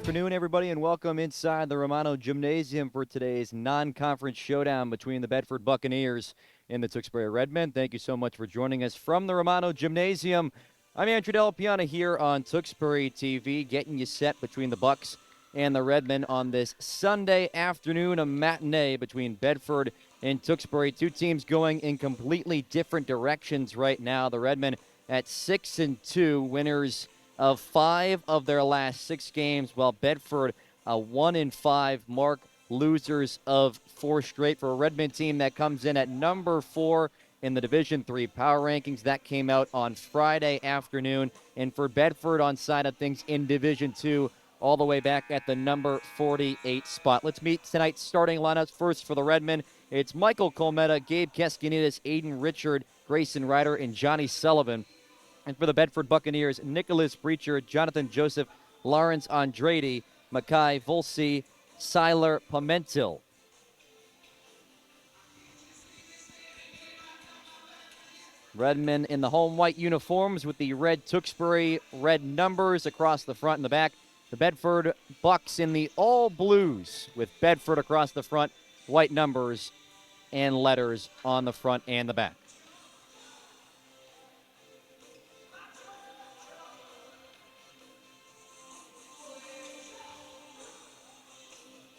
afternoon, everybody, and welcome inside the Romano Gymnasium for today's non-conference showdown between the Bedford Buccaneers and the Tewksbury Redmen. Thank you so much for joining us from the Romano Gymnasium. I'm Andrew Della Piana here on Tewksbury TV, getting you set between the Bucs and the Redmen on this Sunday afternoon, a matinee between Bedford and Tewksbury. Two teams going in completely different directions right now. The Redmen at 6-2, winners of 5 of their last 6 games, while Bedford a 1-5 mark, losers of 4 straight for a Redmen team that comes in at number 4 in the Division III power rankings. That came out on Friday afternoon. And for Bedford on side of things in Division II, all the way back at the number 48 spot. Let's meet tonight's starting lineups. First for the Redmen, it's Michael Colmetta, Gabe Keskinidis, Aiden Richard, Grayson Ryder, and Johnny Sullivan. And for the Bedford Buccaneers, Nicholas Breacher, Jonathan Joseph, Lawrence Andrade, Mackay Volsi, Siler Pimentel. Redmen in the home white uniforms with the red Tewksbury red numbers across the front and the back. The Bedford Bucs in the all blues with Bedford across the front, white numbers and letters on the front and the back.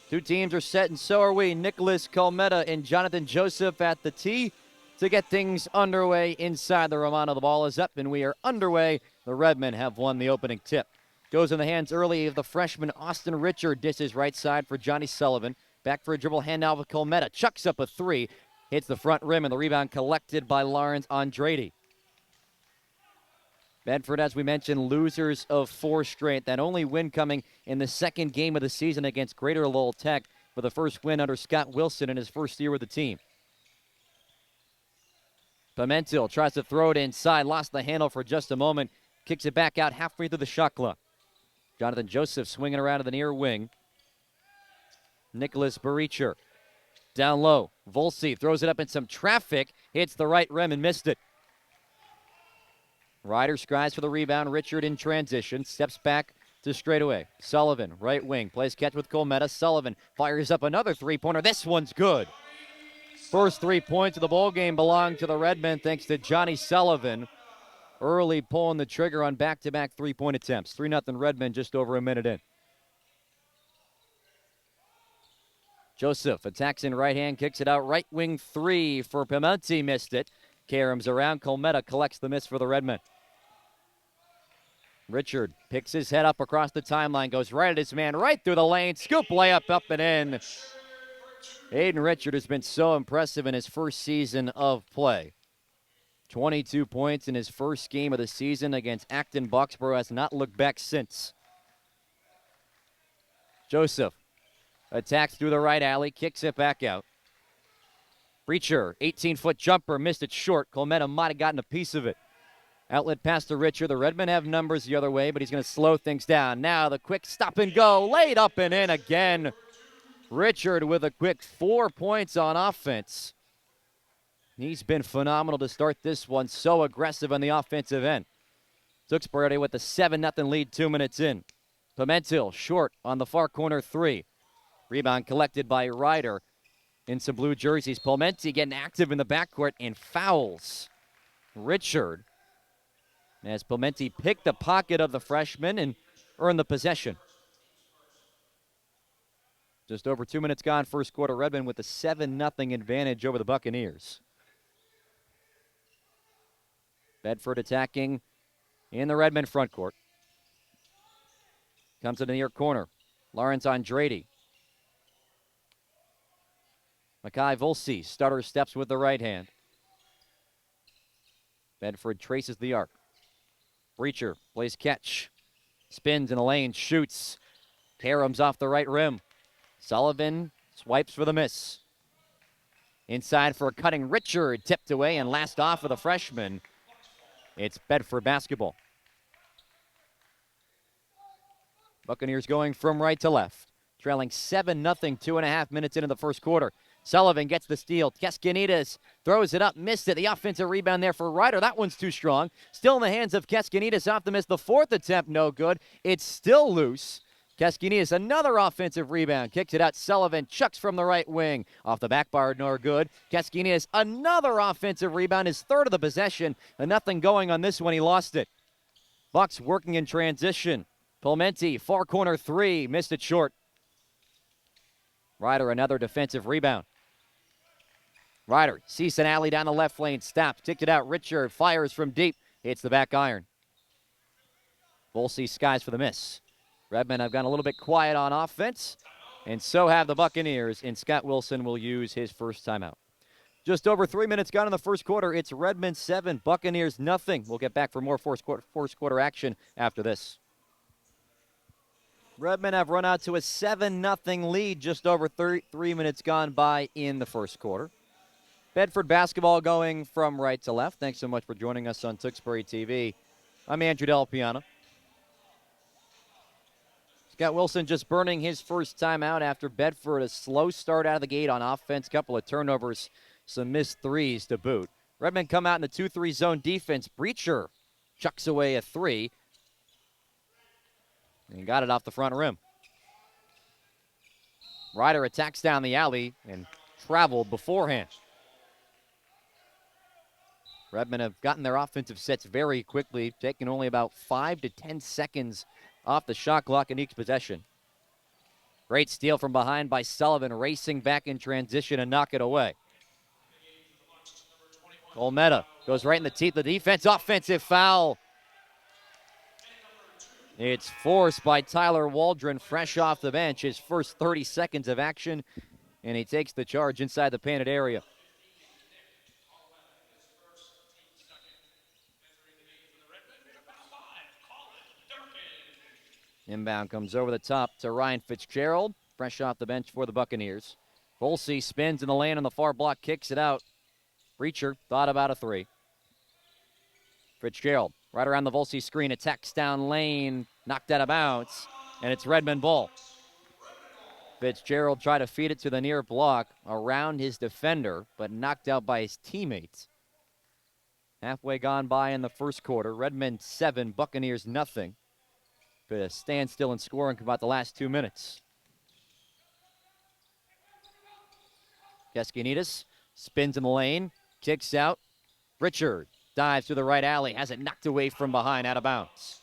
Two teams are set, and so are we. Nicholas Colmetta and Jonathan Joseph at the tee to get things underway inside the Romano. The ball is up, and we are underway. The Redmen have won the opening tip. Goes in the hands early of the freshman Austin Richard. Dishes right side for Johnny Sullivan. Back for a dribble handout with Colmetta. Chucks up a 3. Hits the front rim, and the rebound collected by Lawrence Andrade. Bedford, as we mentioned, losers of 4 straight. That only win coming in the second game of the season against Greater Lowell Tech for the first win under Scott Wilson in his first year with the team. Pimentel tries to throw it inside. Lost the handle for just a moment. Kicks it back out halfway through the shot clock. Jonathan Joseph swinging around to the near wing. Nicholas Breacher down low. Volsi throws it up in some traffic. Hits the right rim and missed it. Ryder strives for the rebound. Richard in transition. Steps back to straightaway. Sullivan, right wing. Plays catch with Colmetta. Sullivan fires up another three-pointer. This one's good. First 3 points of the ball game belong to the Redmen thanks to Johnny Sullivan. Early pulling the trigger on back-to-back three-point attempts. 3-0 Redmen just over a minute in. Joseph attacks in right hand. Kicks it out. Right wing 3 for Pimentel. Missed it. Karams around. Colmetta collects the miss for the Redmen. Richard picks his head up across the timeline, goes right at his man, right through the lane. Scoop layup up and in. Aiden Richard has been so impressive in his first season of play. 22 points in his first game of the season against Acton Boxborough. Has not looked back since. Joseph attacks through the right alley, kicks it back out. Breacher, 18-foot jumper, missed it short. Colmetta might have gotten a piece of it. Outlet pass to Richard. The Redmen have numbers the other way, but he's going to slow things down. Now the quick stop and go. Laid up and in again. Richard with a quick 4 points on offense. He's been phenomenal to start this one. So aggressive on the offensive end. Tewksbury with the 7-0 lead 2 minutes in. Pimentel short on the far corner 3. Rebound collected by Ryder in some blue jerseys. Pimentel getting active in the backcourt and fouls Richard as Pimentel picked the pocket of the freshman and earned the possession. Just over 2 minutes gone, first quarter. Redmen with a 7-0 advantage over the Buccaneers. Bedford attacking in the Redmen front court. Comes to the near corner. Lawrence Andrade. Mackay Volsi stutter steps with the right hand. Bedford traces the arc. Breacher plays catch. Spins in the lane, shoots. Karams off the right rim. Sullivan swipes for the miss. Inside for a cutting Richard. Tipped away and last off of the freshman. It's Bedford basketball. Buccaneers going from right to left. Trailing 7-0, 2.5 minutes into the first quarter. Sullivan gets the steal. Keskinidis throws it up, missed it. The offensive rebound there for Ryder. That one's too strong. Still in the hands of Keskinidis. Off the miss. The fourth attempt, no good. It's still loose. Kaskinias, another offensive rebound. Kicks it out. Sullivan chucks from the right wing. Off the back bar, nor good. Kaskinias, another offensive rebound. His third of the possession. And nothing going on this one. He lost it. Bucks working in transition. Palmenti, far corner three. Missed it short. Ryder, another defensive rebound. Ryder sees an alley down the left lane. Stops. Kicked it out. Richard fires from deep. Hits the back iron. Volsey skies for the miss. Redmen have gone a little bit quiet on offense, and so have the Buccaneers, and Scott Wilson will use his first timeout. Just over 3 minutes gone in the first quarter. It's Redmen 7, Buccaneers nothing. We'll get back for more first quarter action after this. Redmen have run out to a 7-0 lead just over 3 minutes gone by in the first quarter. Bedford basketball going from right to left. Thanks so much for joining us on Tewksbury TV. I'm Andrew Del Piano. Scott Wilson just burning his first timeout after Bedford, a slow start out of the gate on offense, couple of turnovers, some missed threes to boot. Redmen come out in the 2-3 zone defense. Breacher chucks away a three and got it off the front rim. Ryder attacks down the alley and traveled beforehand. Redmen have gotten their offensive sets very quickly, taking only about 5 to 10 seconds off the shot clock in each possession. Great steal from behind by Sullivan, racing back in transition and knock it away. Olmeta goes right in the teeth of the defense. Offensive foul. It's forced by Tyler Waldron, fresh off the bench. His first 30 seconds of action, and he takes the charge inside the painted area. Inbound comes over the top to Ryan Fitzgerald, fresh off the bench for the Buccaneers. Volsey spins in the lane on the far block, kicks it out. Breacher thought about a three. Fitzgerald right around the Volsey screen, attacks down lane, knocked out of bounds, and it's Redmen ball. Fitzgerald tried to feed it to the near block around his defender, but knocked out by his teammates. Halfway gone by in the first quarter. Redmen 7, Buccaneers nothing. But a standstill in scoring about the last 2 minutes. Kaskinias spins in the lane, kicks out. Richard dives through the right alley, has it knocked away from behind, out of bounds.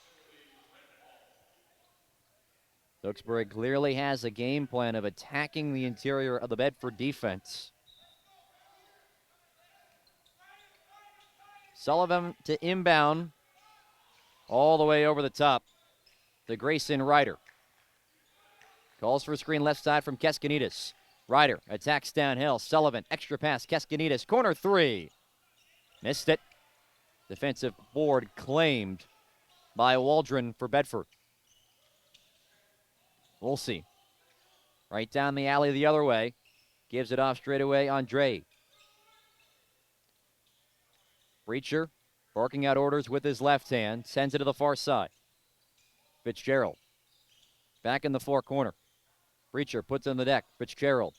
Tewksbury clearly has a game plan of attacking the interior of the Bedford defense. Sullivan to inbound all the way over the top to Grayson Ryder. Calls for a screen left side from Kaskinias. Ryder attacks downhill. Sullivan, extra pass. Kaskinias, corner three. Missed it. Defensive board claimed by Waldron for Bedford. We'll see. Right down the alley the other way. Gives it off straight away. Andre. Breacher barking out orders with his left hand. Sends it to the far side. Fitzgerald back in the far corner. Breacher puts on the deck. Fitzgerald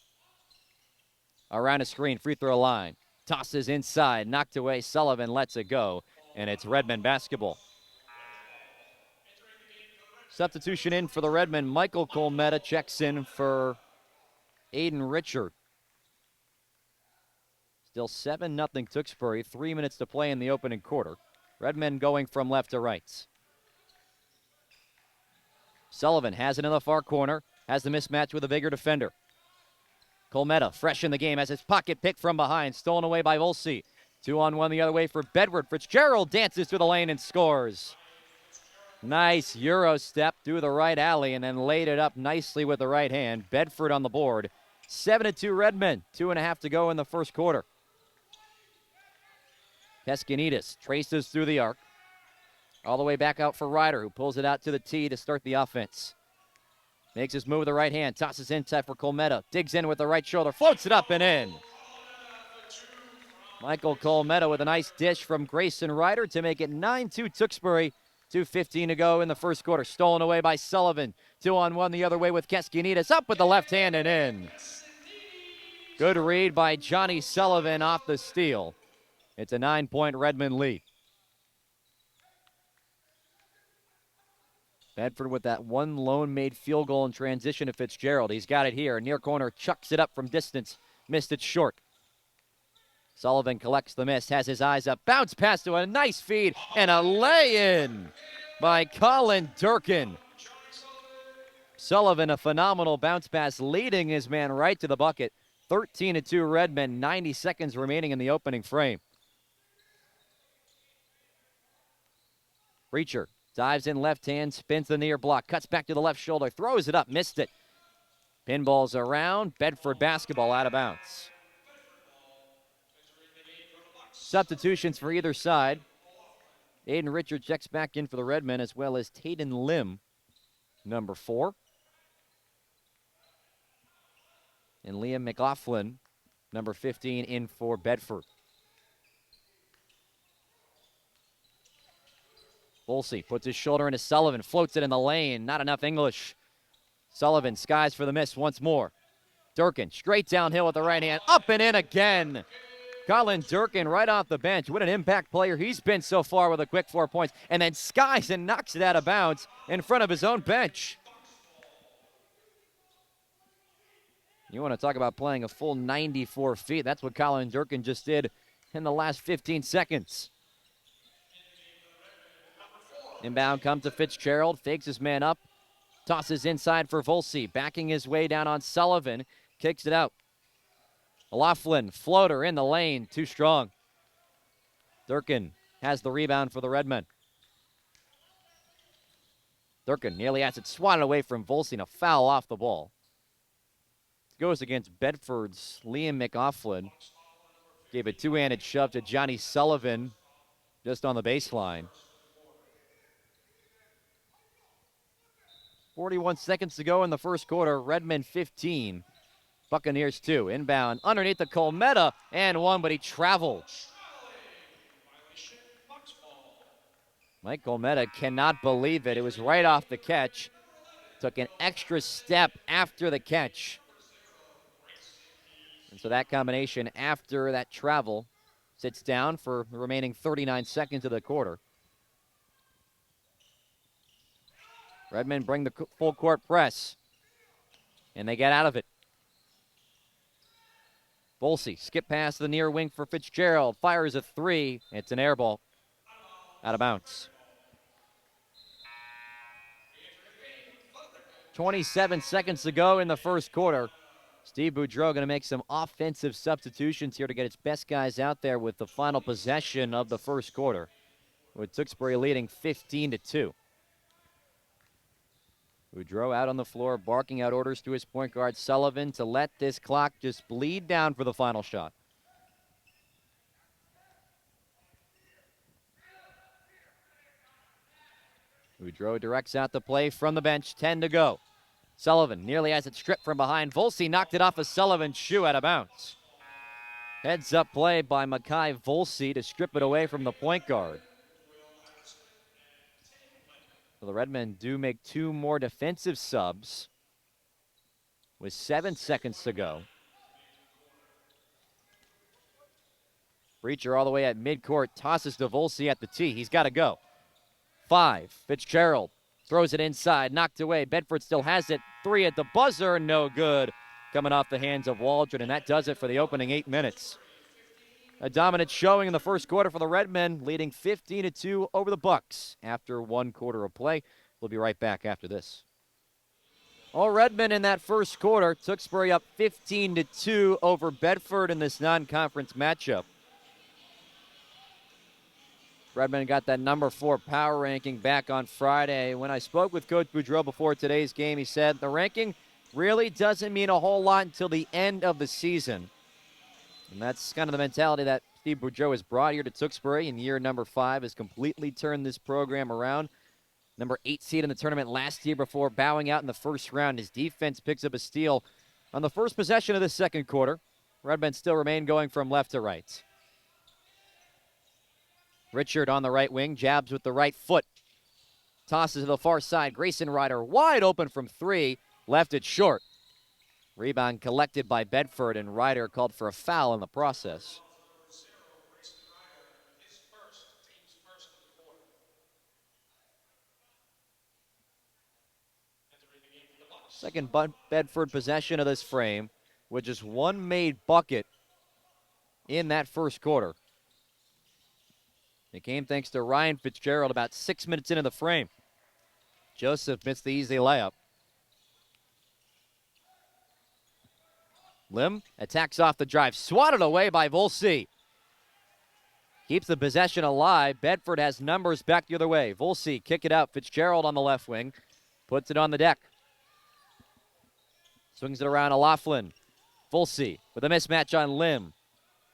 around a screen, free throw line. Tosses inside, knocked away. Sullivan lets it go, and it's Redmen basketball. Substitution in for the Redmen. Michael Colmetta checks in for Aiden Richard. Still 7-0 Tewksbury. 3 minutes to play in the opening quarter. Redmen going from left to right. Sullivan has it in the far corner. Has the mismatch with a bigger defender. Colmetta, fresh in the game, has his pocket pick from behind. Stolen away by Volsey. 2-on-1 the other way for Bedford. Fitzgerald dances through the lane and scores. Nice Euro step through the right alley and then laid it up nicely with the right hand. Bedford on the board. 7-2 Redmen. 2.5 to go in the first quarter. Kaskinias traces through the arc. All the way back out for Ryder, who pulls it out to the tee to start the offense. Makes his move with the right hand. Tosses inside for Colmetta. Digs in with the right shoulder. Floats it up and in. Michael Colmetta with a nice dish from Grayson Ryder to make it 9-2 Tewksbury. 2:15 to go in the first quarter. Stolen away by Sullivan. 2-on-1 the other way with Kaskinias. Up with the left hand and in. Good read by Johnny Sullivan off the steal. It's a 9-point Redmen lead. Bedford with that one lone made field goal in transition to Fitzgerald. He's got it here. Near corner, chucks it up from distance. Missed it short. Sullivan collects the miss, has his eyes up. Bounce pass to a nice feed and a lay-in by Colin Durkin. Sullivan, a phenomenal bounce pass, leading his man right to the bucket. 13-2 Redmen, 90 seconds remaining in the opening frame. Reacher dives in left hand, spins the near block, cuts back to the left shoulder, throws it up, missed it. Pinballs around, Bedford basketball out of bounds. Substitutions for either side. Aiden Richard checks back in for the Redmen, as well as Taden Lim, number 4. And Liam McLaughlin, number 15, in for Bedford. Volsey puts his shoulder into Sullivan, floats it in the lane. Not enough English. Sullivan skies for the miss once more. Durkin straight downhill with the right hand. Up and in again. Colin Durkin right off the bench. What an impact player he's been so far with a quick 4 points. And then skies and knocks it out of bounds in front of his own bench. You want to talk about playing a full 94 feet. That's what Colin Durkin just did in the last 15 seconds. Inbound comes to Fitzgerald. Fakes his man up. Tosses inside for Volsey. Backing his way down on Sullivan. Kicks it out. Laughlin, floater in the lane. Too strong. Durkin has the rebound for the Redmen. Durkin nearly has it swatted away from Volsey, and a foul off the ball. Goes against Bedford's Liam McLaughlin. Gave a two-handed shove to Johnny Sullivan just on the baseline. 41 seconds to go in the first quarter. Redmen 15. Buccaneers 2. Inbound underneath the Colmetta and one, but he traveled. Mike Colmetta cannot believe it. It was right off the catch. Took an extra step after the catch. And so that combination after that travel sits down for the remaining 39 seconds of the quarter. Redmen bring the full court press, and they get out of it. Volsey, skip past the near wing for Fitzgerald, fires a three. It's an air ball, out of bounds. 27 seconds to go in the first quarter. Steve Boudreau going to make some offensive substitutions here to get its best guys out there with the final possession of the first quarter, with Tewksbury leading 15-2. Boudreau out on the floor, barking out orders to his point guard Sullivan to let this clock just bleed down for the final shot. Boudreau directs out the play from the bench, 10 to go. Sullivan nearly has it stripped from behind. Volsey knocked it off of Sullivan's shoe out of bounds. Heads up play by Makai Volsey to strip it away from the point guard. So the Redmen do make two more defensive subs with 7 seconds to go. Breacher all the way at midcourt, tosses to Volsey at the tee. He's got to go. 5, Fitzgerald throws it inside, knocked away. Bedford still has it. 3 at the buzzer, no good. Coming off the hands of Waldron, and that does it for the opening 8 minutes. A dominant showing in the first quarter for the Redmen, leading 15-2 over the Bucks after 1 quarter of play. We'll be right back after this. All Redmen in that first quarter. Tewksbury up 15-2 over Bedford in this non-conference matchup. Redmen got that number 4 power ranking back on Friday. When I spoke with Coach Boudreau before today's game, he said the ranking really doesn't mean a whole lot until the end of the season. And that's kind of the mentality that Steve Boudreau has brought here to Tewksbury in year number 5, has completely turned this program around. Number 8 seed in the tournament last year before bowing out in the first round. His defense picks up a steal on the first possession of the second quarter. Redmen still remain going from left to right. Richard on the right wing, jabs with the right foot. Tosses to the far side. Grayson Ryder wide open from 3. Left it short. Rebound collected by Bedford, and Ryder called for a foul in the process. Second Bedford possession of this frame with just one made bucket in that first quarter. It came thanks to Ryan Fitzgerald about 6 minutes into the frame. Joseph missed the easy layup. Lim attacks off the drive, swatted away by Volsey. Keeps the possession alive. Bedford has numbers back the other way. Volsey kick it out. Fitzgerald on the left wing. Puts it on the deck. Swings it around O'Loughlin. Volsey with a mismatch on Lim.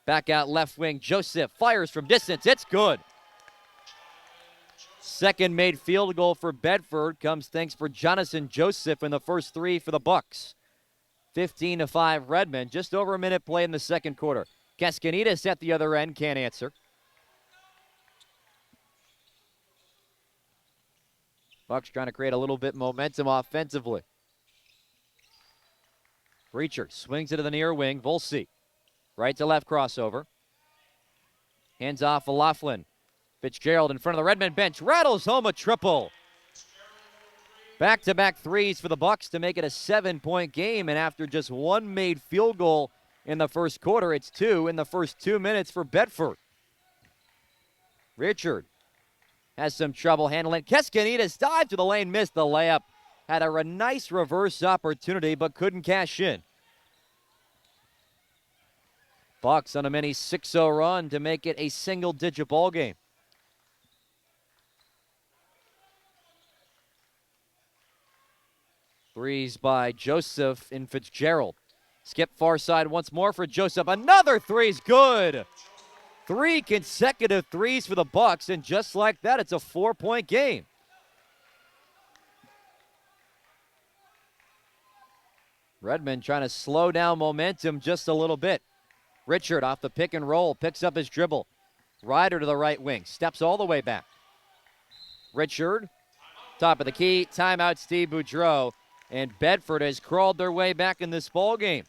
Back out left wing. Joseph fires from distance. It's good. Second made field goal for Bedford comes thanks for Jonathan Joseph in the first three for the Bucks. 15-5 Redmond. Just over a minute play in the second quarter. Cascanitas at the other end can't answer. Bucks trying to create a little bit momentum offensively. Breacher swings it to the near wing. Volsey. Right to left crossover. Hands off O'Loughlin. Fitzgerald in front of the Redmond bench. Rattles home a triple. Back-to-back threes for the Bucks to make it a 7-point game. And after just one made field goal in the first quarter, it's two in the first 2 minutes for Bedford. Richard has some trouble handling. Cascanitas dived to the lane, missed the layup. Had a nice reverse opportunity, but couldn't cash in. Bucks on a mini 6-0 run to make it a single-digit ball game. Threes by Joseph and Fitzgerald. Skip far side once more for Joseph. Another three's good. 3 consecutive threes for the Bucks, and just like that, it's a 4-point game. Redmond trying to slow down momentum just a little bit. Richard off the pick and roll, picks up his dribble. Ryder to the right wing, steps all the way back. Richard, top of the key, timeout Steve Boudreau, and Bedford has crawled their way back in this ball game.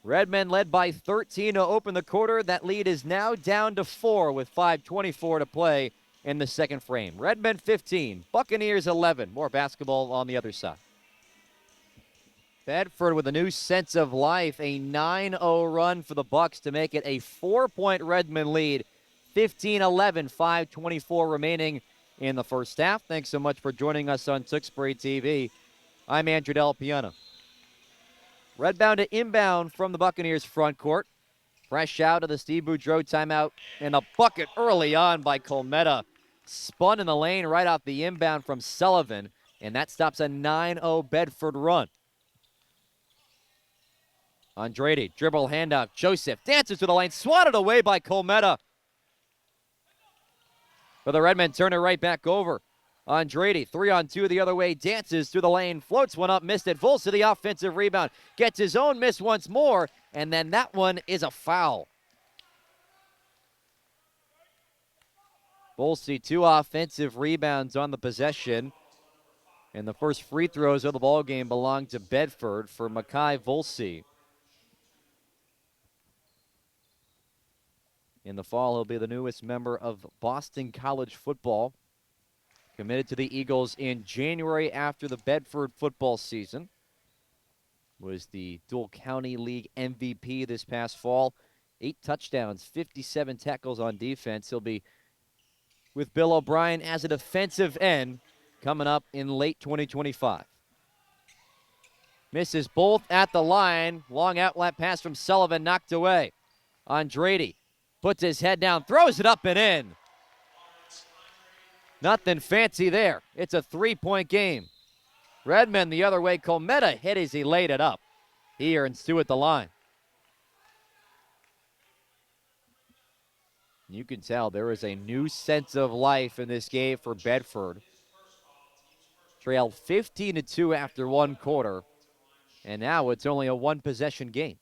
Redmond led by 13 to open the quarter. That lead is now down to 4 with 5:24 to play in the second frame. Redmond 15, Buccaneers 11. More basketball on the other side. Bedford with a new sense of life, a 9-0 run for the Bucks to make it a 4-point Redmond lead. 15-11, 5:24 remaining in the first half. Thanks so much for joining us on Tewksbury TV. I'm Andrew Del Piano. Redbound to inbound from the Buccaneers front court. Fresh out of the Steve Boudreau timeout, and a bucket early on by Colmetta. Spun in the lane right off the inbound from Sullivan, and that stops a 9-0 Bedford run. Andrade, dribble handoff. Joseph dances to the lane, swatted away by Colmetta. But the Redmen turn it right back over. Andrade, 3-on-2 the other way, dances through the lane, floats one up, missed it. Volsey the offensive rebound, gets his own miss once more, and then that one is a foul. Volsey, 2 offensive rebounds on the possession, and the first free throws of the ball game belong to Bedford for Makai Volsey. In the fall, he'll be the newest member of Boston College football. Committed to the Eagles in January after the Bedford football season. Was the Dual County League MVP this past fall. 8 touchdowns, 57 tackles on defense. He'll be with Bill O'Brien as a defensive end coming up in late 2025. Misses both at the line. Long outlet pass from Sullivan, knocked away. Andrade puts his head down, throws it up and in. Nothing fancy there. It's a 3-point game. Redmond the other way. Colmetta hit as he laid it up. He earns 2 at the line. You can tell there is a new sense of life in this game for Bedford. Trailed 15-2 after 1 quarter, and now it's only a 1-possession game.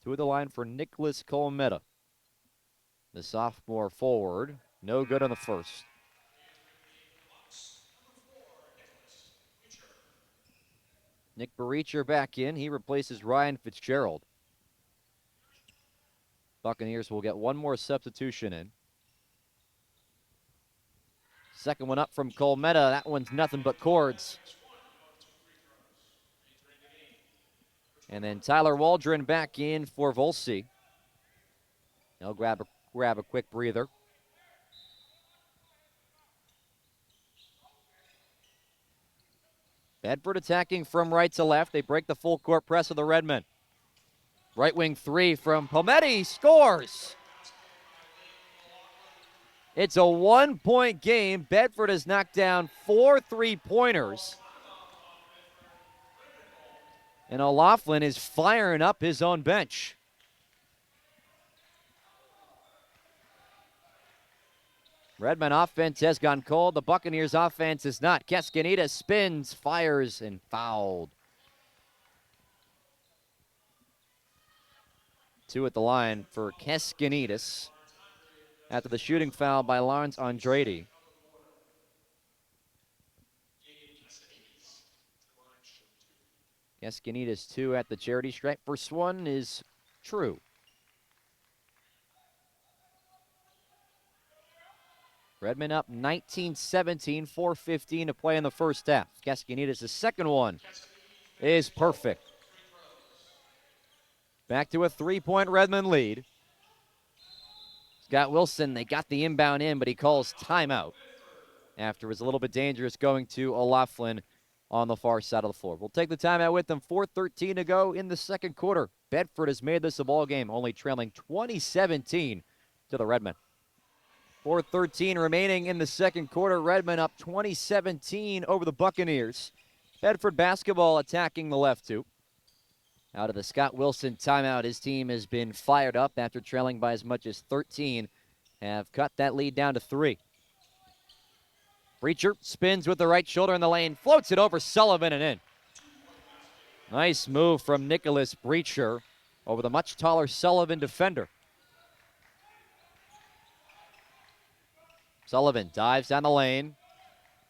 2 at the line for Nicholas Colmetta, the sophomore forward. No good on the first. Nick Breacher back in. He replaces Ryan Fitzgerald. Buccaneers will get one more substitution in. Second one up from Colmetta. That one's nothing but cords. And then Tyler Waldron back in for Volsi. He'll grab a quick breather. Bedford attacking from right to left. They break the full court press of the Redmen. Right wing three from Palmetti, scores. It's a 1-point game. Bedford has knocked down 4 3-pointers. And O'Loughlin is firing up his own bench. Redmen offense has gone cold. The Buccaneers offense is not. Keskanita spins, fires, and fouled. 2 at the line for Keskanitas after the shooting foul by Lawrence Andrade. Keskanitas 2 at the charity stripe. First one is true. Redmen up 19-17, 4:15 to play in the first half. Keskanitas' second one is perfect. Back to a 3-point Redmond lead. Scott Wilson, they got the inbound in, but he calls timeout after it was a little bit dangerous going to O'Loughlin on the far side of the floor. We'll take the timeout with them. 4:13 to go in the second quarter. Bedford has made this a ball game, only trailing 20-17 to the Redmen. 4:13 remaining in the second quarter. Redmen up 20-17 over the Buccaneers. Bedford basketball attacking the left two. Out of the Scott Wilson timeout, his team has been fired up after trailing by as much as 13. Have cut that lead down to 3. Breacher spins with the right shoulder in the lane, floats it over Sullivan and in. Nice move from Nicholas Breacher over the much taller Sullivan defender. Sullivan dives down the lane.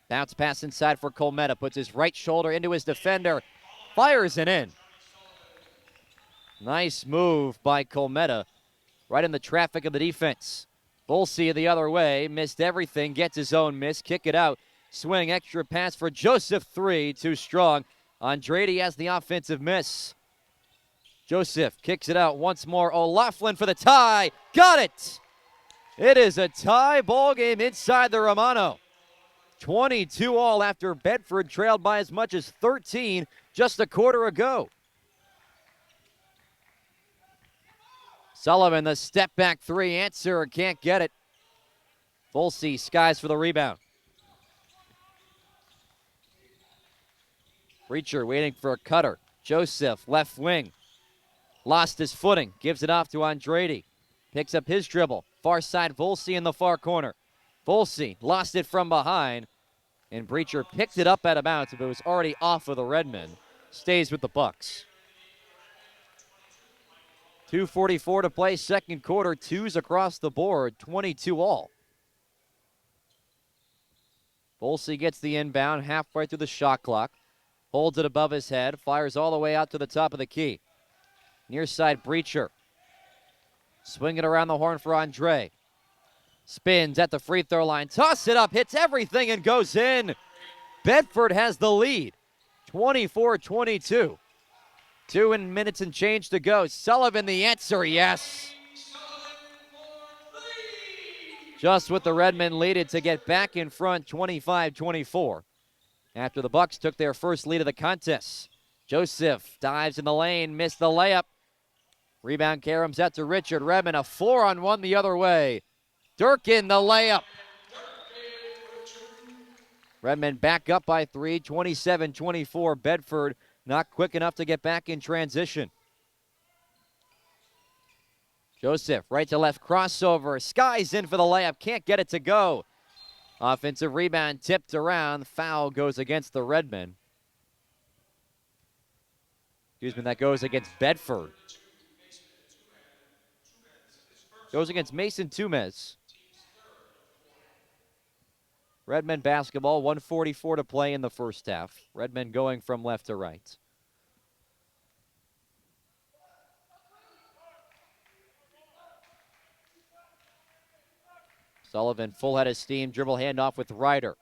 Bounce pass inside for Colmetta. Puts his right shoulder into his defender. Fires it in. Nice move by Colmetta. Right in the traffic of the defense. Volsi the other way. Missed everything. Gets his own miss. Kick it out. Swing extra pass for Joseph. 3. Too strong. Andrade has the offensive miss. Joseph kicks it out once more. O'Loughlin for the tie. Got it! It is a tie ball game inside the Romano. 22 all after Bedford trailed by as much as 13 just a quarter ago. Sullivan, the step back 3 answer, can't get it. Volsi skies for the rebound. Breacher waiting for a cutter. Joseph, left wing. Lost his footing, gives it off to Andrade. Picks up his dribble. Far side, Volsi in the far corner. Volsi lost it from behind, and Breacher picked it up out of bounds, but it was already off of the Redmen. Stays with the Bucks. 2:44 to play, second quarter. 2s across the board, 22 all. Volsi gets the inbound halfway through the shot clock. Holds it above his head, fires all the way out to the top of the key. Near side, Breacher. Swing it around the horn for Andre. Spins at the free throw line. Toss it up, hits everything, and goes in. Bedford has the lead, 24-22. 2 minutes and change to go. Sullivan the answer, yes. Just what the Redmen needed to get back in front, 25-24. After the Bucks took their first lead of the contest. Joseph dives in the lane, missed the layup. Rebound caroms out to Richard Redmond, a 4-on-1 the other way. Durkin, the layup. Redmond back up by 3, 27-24. Bedford not quick enough to get back in transition. Joseph, right to left crossover. Skies in for the layup, can't get it to go. Offensive rebound tipped around. Foul goes against the Redmen. That goes against Bedford. Goes against Mason Tumez. Redmen basketball, 1:44 to play in the first half. Redmen going from left to right. Sullivan full head of steam, dribble handoff with Ryder.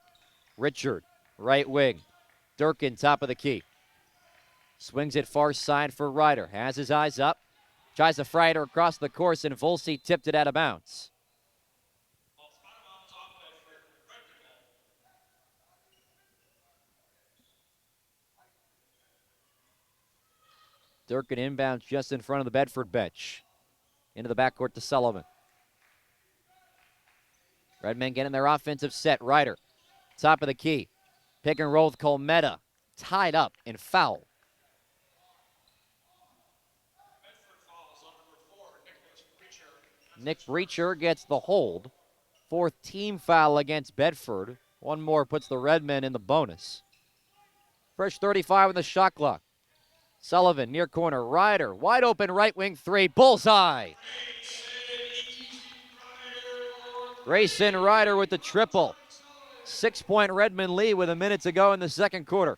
Richard, right wing. Durkin, top of the key. Swings it far side for Ryder. Has his eyes up. Tries to fry it across the course, and Volsey tipped it out of bounds. Durkin inbounds just in front of the Bedford bench. Into the backcourt to Sullivan. Redmen getting their offensive set. Ryder, top of the key. Pick and roll with Colmetta. Tied up and foul. Nick Breacher gets the hold. Fourth team foul against Bedford. One more puts the Redmen in the bonus. Fresh 35 on the shot clock. Sullivan, near corner. Ryder, wide open right wing three. Bullseye. Grayson Ryder with the triple. 6-point Redmond lead with a minute to go in the second quarter.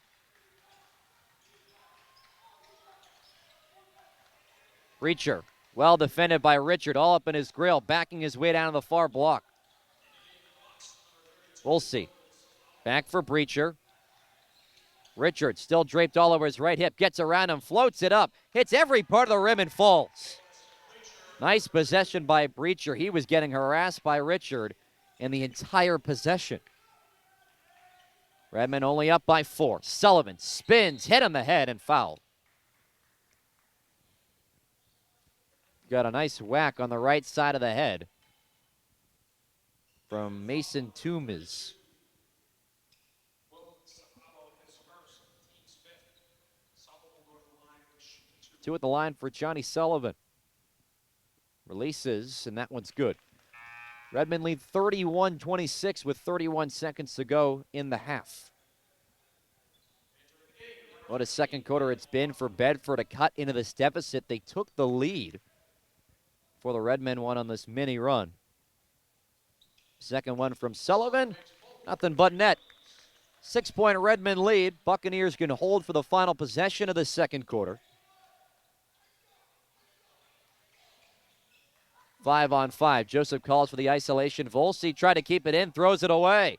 Breacher, well defended by Richard, all up in his grill, backing his way down to the far block. We'll see. Back for Breacher. Richard still draped all over his right hip, gets around him, floats it up, hits every part of the rim and falls. Nice possession by Breacher. He was getting harassed by Richard in the entire possession. Redmond only up by 4. Sullivan spins, hit him the head, and fouled. Got a nice whack on the right side of the head from Mason Toombs. 2 at the line for Johnny Sullivan. Releases, and that one's good. Redmond lead 31-26 with 31 seconds to go in the half. What a second quarter it's been for Bedford to cut into this deficit. They took the lead for the Redmen one on this mini run. Second one from Sullivan, nothing but net. 6-point Redmond lead. Buccaneers can hold for the final possession of the second quarter. 5-on-5. Joseph calls for the isolation. Volsey tried to keep it in, throws it away.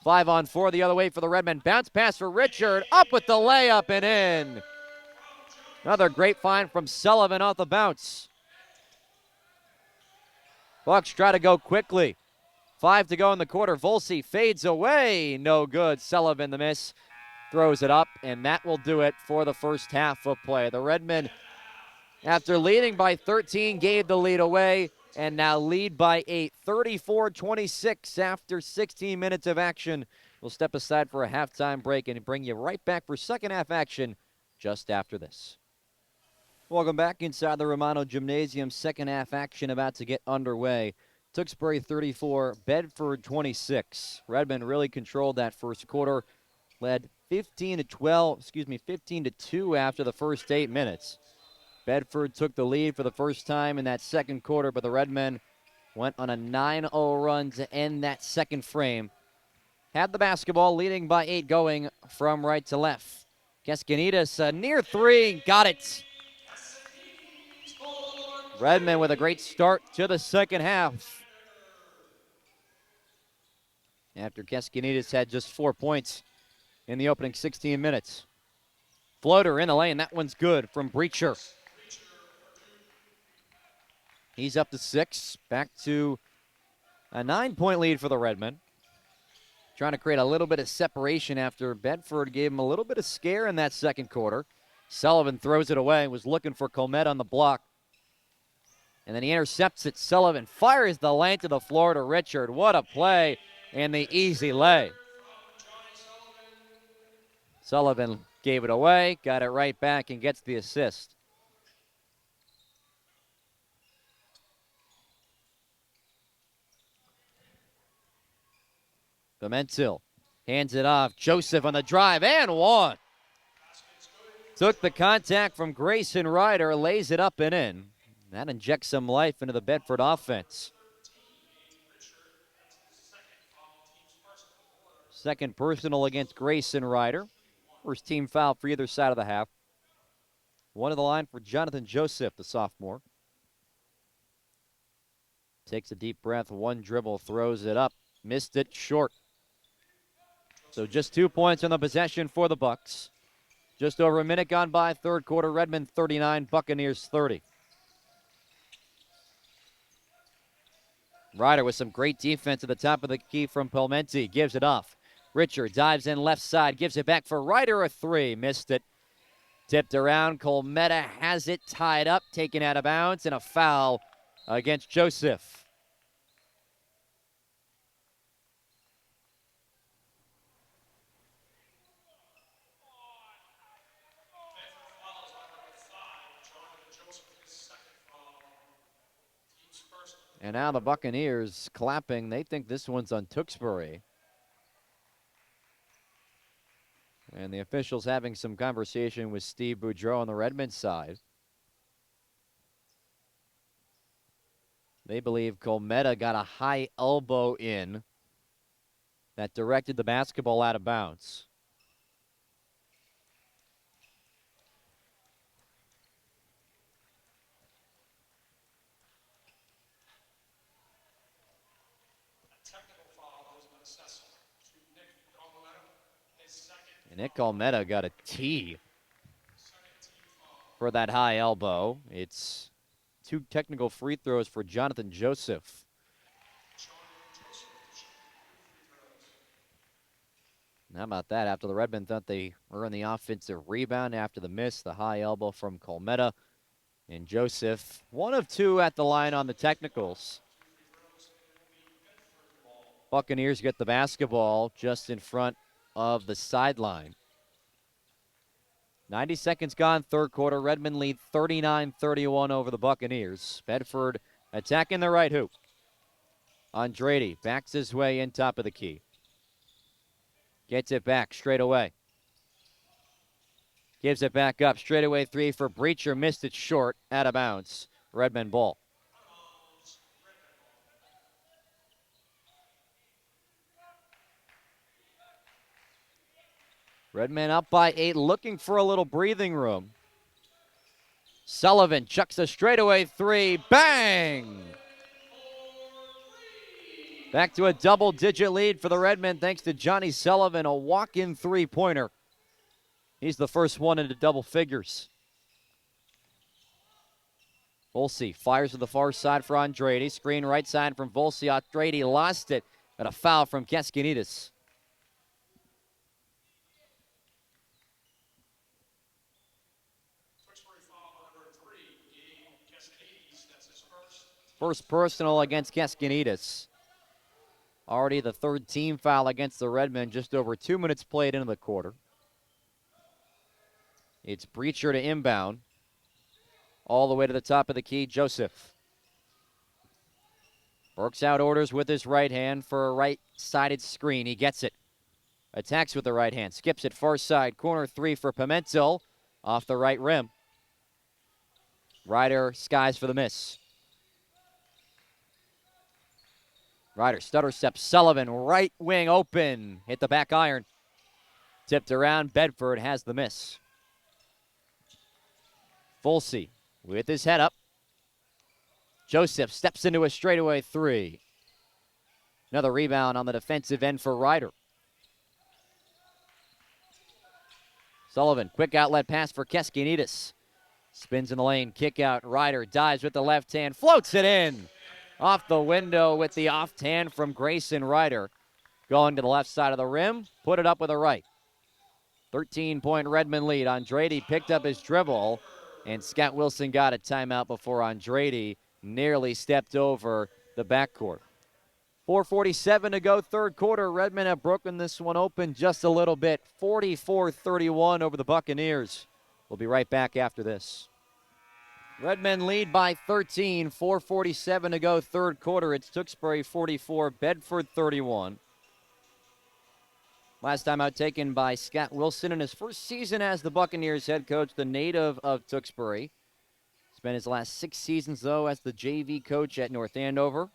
5-on-4 the other way for the Redmen. Bounce pass for Richard. Up with the layup and in. Another great find from Sullivan off the bounce. Bucks try to go quickly. 5 to go in the quarter. Volsey fades away. No good. Sullivan the miss. Throws it up, and that will do it for the first half of play. The Redmen, after leading by 13, gave the lead away, and now lead by 8. 34-26 after 16 minutes of action. We'll step aside for a halftime break and bring you right back for second half action just after this. Welcome back inside the Romano Gymnasium. Second half action about to get underway. Tewksbury 34, Bedford 26. Redmond really controlled that first quarter. Led 15-2 after the first 8 minutes. Bedford took the lead for the first time in that second quarter, but the Redmen went on a 9-0 run to end that second frame. Had the basketball, leading by 8 going from right to left. Kaskanidas near 3, got it. Redmond with a great start to the second half. After Kaskanidas had just 4 points in the opening 16 minutes. Floater in the lane, that one's good from Breacher. He's up to 6, back to a 9-point lead for the Redmen. Trying to create a little bit of separation after Bedford gave him a little bit of scare in that second quarter. Sullivan throws it away, was looking for Colmette on the block. And then he intercepts it. Sullivan fires the lane to the floor to Richard. What a play, and the easy lay. Sullivan gave it away, got it right back, and gets the assist. Pimentel hands it off. Joseph on the drive, and one. Took the contact from Grayson Ryder, lays it up and in. That injects some life into the Bedford offense. Second personal against Grayson Ryder. First team foul for either side of the half. One of the line for Jonathan Joseph, the sophomore. Takes a deep breath, one dribble, throws it up, missed it short. So just 2 points on the possession for the Bucks. Just over a minute gone by, third quarter. Redmond 39, Buccaneers 30. Ryder with some great defense at the top of the key from Palmenti. Gives it off. Richard dives in left side, gives it back for Ryder, a three. Missed it. Tipped around. Colmetta has it tied up, taken out of bounds, and a foul against Joseph. And now the Buccaneers clapping. They think this one's on Tewksbury. And the officials having some conversation with Steve Boudreau on the Redmond side. They believe Colmetta got a high elbow in that directed the basketball out of bounds. And Nick Colmetta got a T for that high elbow. It's 2 technical free throws for Jonathan Joseph. How about that? After the Redmen thought they earned the offensive rebound after the miss, the high elbow from Colmetta. And Joseph, 1 of 2 at the line on the technicals. Buccaneers get the basketball just in front of the sideline. 90 seconds gone, third quarter. Redmond lead 39-31 over the Buccaneers. Bedford attacking the right hoop. Andrade backs his way in top of the key. Gets it back straight away. Gives it back up. Straightaway three for Breacher. Missed it short. Out of bounds. Redmond ball. Redmond up by 8, looking for a little breathing room. Sullivan chucks a straightaway three. Bang! Back to a double-digit lead for the Redmen thanks to Johnny Sullivan, a walk-in three-pointer. He's the first one into double figures. Volsi fires to the far side for Andrade. Screen right side from Volsi. Andrade lost it, but a foul from Keskinidis. First personal against Keskinidis. Already the third team foul against the Redmen, just over 2 minutes played into the quarter. It's Breacher to inbound. All the way to the top of the key, Joseph. Works out orders with his right hand for a right-sided screen. He gets it. Attacks with the right hand. Skips it far side. Corner three for Pimentel. Off the right rim. Ryder skies for the miss. Ryder stutter step. Sullivan, right wing open. Hit the back iron. Tipped around. Bedford has the miss. Volsi with his head up. Joseph steps into a straightaway three. Another rebound on the defensive end for Ryder. Sullivan, quick outlet pass for Keskinidis. Spins in the lane, kick out. Ryder dives with the left hand, floats it in. Off the window with the off hand from Grayson Ryder. Going to the left side of the rim, put it up with a right. 13-point Redmond lead. Andrade picked up his dribble, and Scott Wilson got a timeout before Andrade nearly stepped over the backcourt. 4:47 to go, third quarter. Redmond have broken this one open just a little bit. 44-31 over the Buccaneers. We'll be right back after this. Redmen lead by 13. 4:47 to go, third quarter. It's Tewksbury 44, Bedford 31. Last time out taken by Scott Wilson in his first season as the Buccaneers head coach, the native of Tewksbury. Spent his last 6 seasons, though, as the JV coach at North Andover.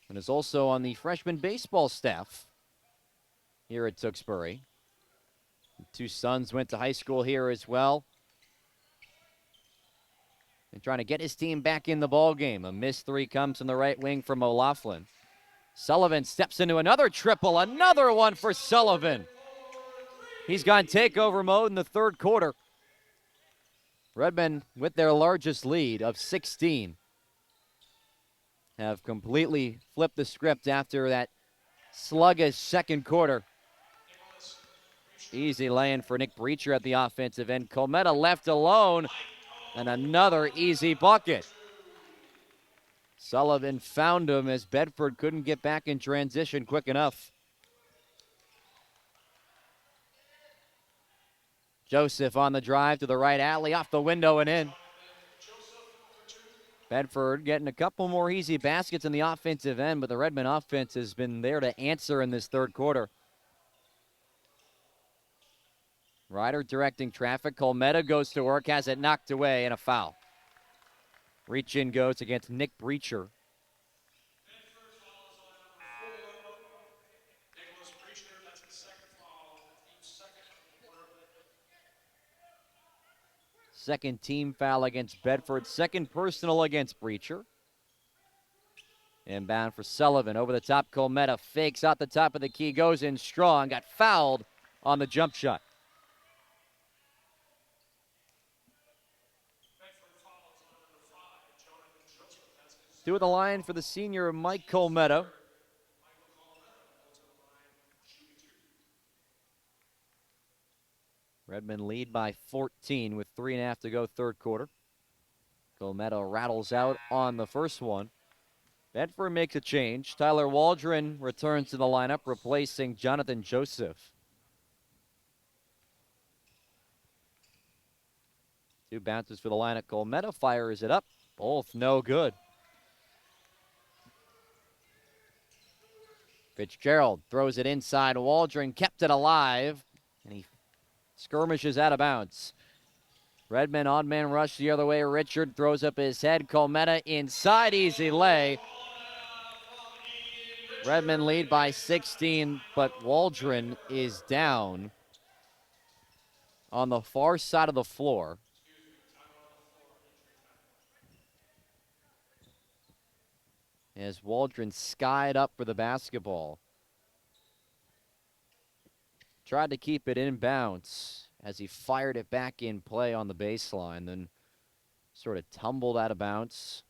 And is also on the freshman baseball staff here at Tewksbury. 2 sons went to high school here as well. and trying to get his team back in the ball game. A missed three comes from the right wing from O'Loughlin. Sullivan steps into another triple, another one for Sullivan. He's gone takeover mode in the third quarter. Redmen, with their largest lead of 16, have completely flipped the script after that sluggish second quarter. Easy lay-in for Nick Breacher at the offensive end. Colmetta left alone, and another easy bucket. Sullivan found him as Bedford couldn't get back in transition quick enough. Joseph on the drive to the right alley, off the window and in. Bedford getting a couple more easy baskets in the offensive end, but the Redmond offense has been there to answer in this third quarter. Ryder directing traffic. Colmetta goes to work, has it knocked away, and a foul. Reach in goes against Nick Breacher. Second team foul against Bedford. Second personal against Breacher. Inbound for Sullivan. Over the top, Colmetta fakes out the top of the key. Goes in strong. Got fouled on the jump shot. To the line for the senior Mike Colmetta. Redmond lead by 14 with 3.5 to go third quarter. Colmetta rattles out on the first one. Bedford makes a change. Tyler Waldron returns to the lineup, replacing Jonathan Joseph. Two bounces for the lineup. Colmetta fires it up. Both no good. Fitzgerald throws it inside. Waldron kept it alive, and he skirmishes out of bounds. Redmond odd man rush the other way. Richard throws up his head. Colmetta inside, easy lay. Redmond lead by 16, but Waldron is down on the far side of the floor. As Waldron skied up for the basketball. Tried to keep it in bounds as he fired it back in play on the baseline, then sort of tumbled out of bounds.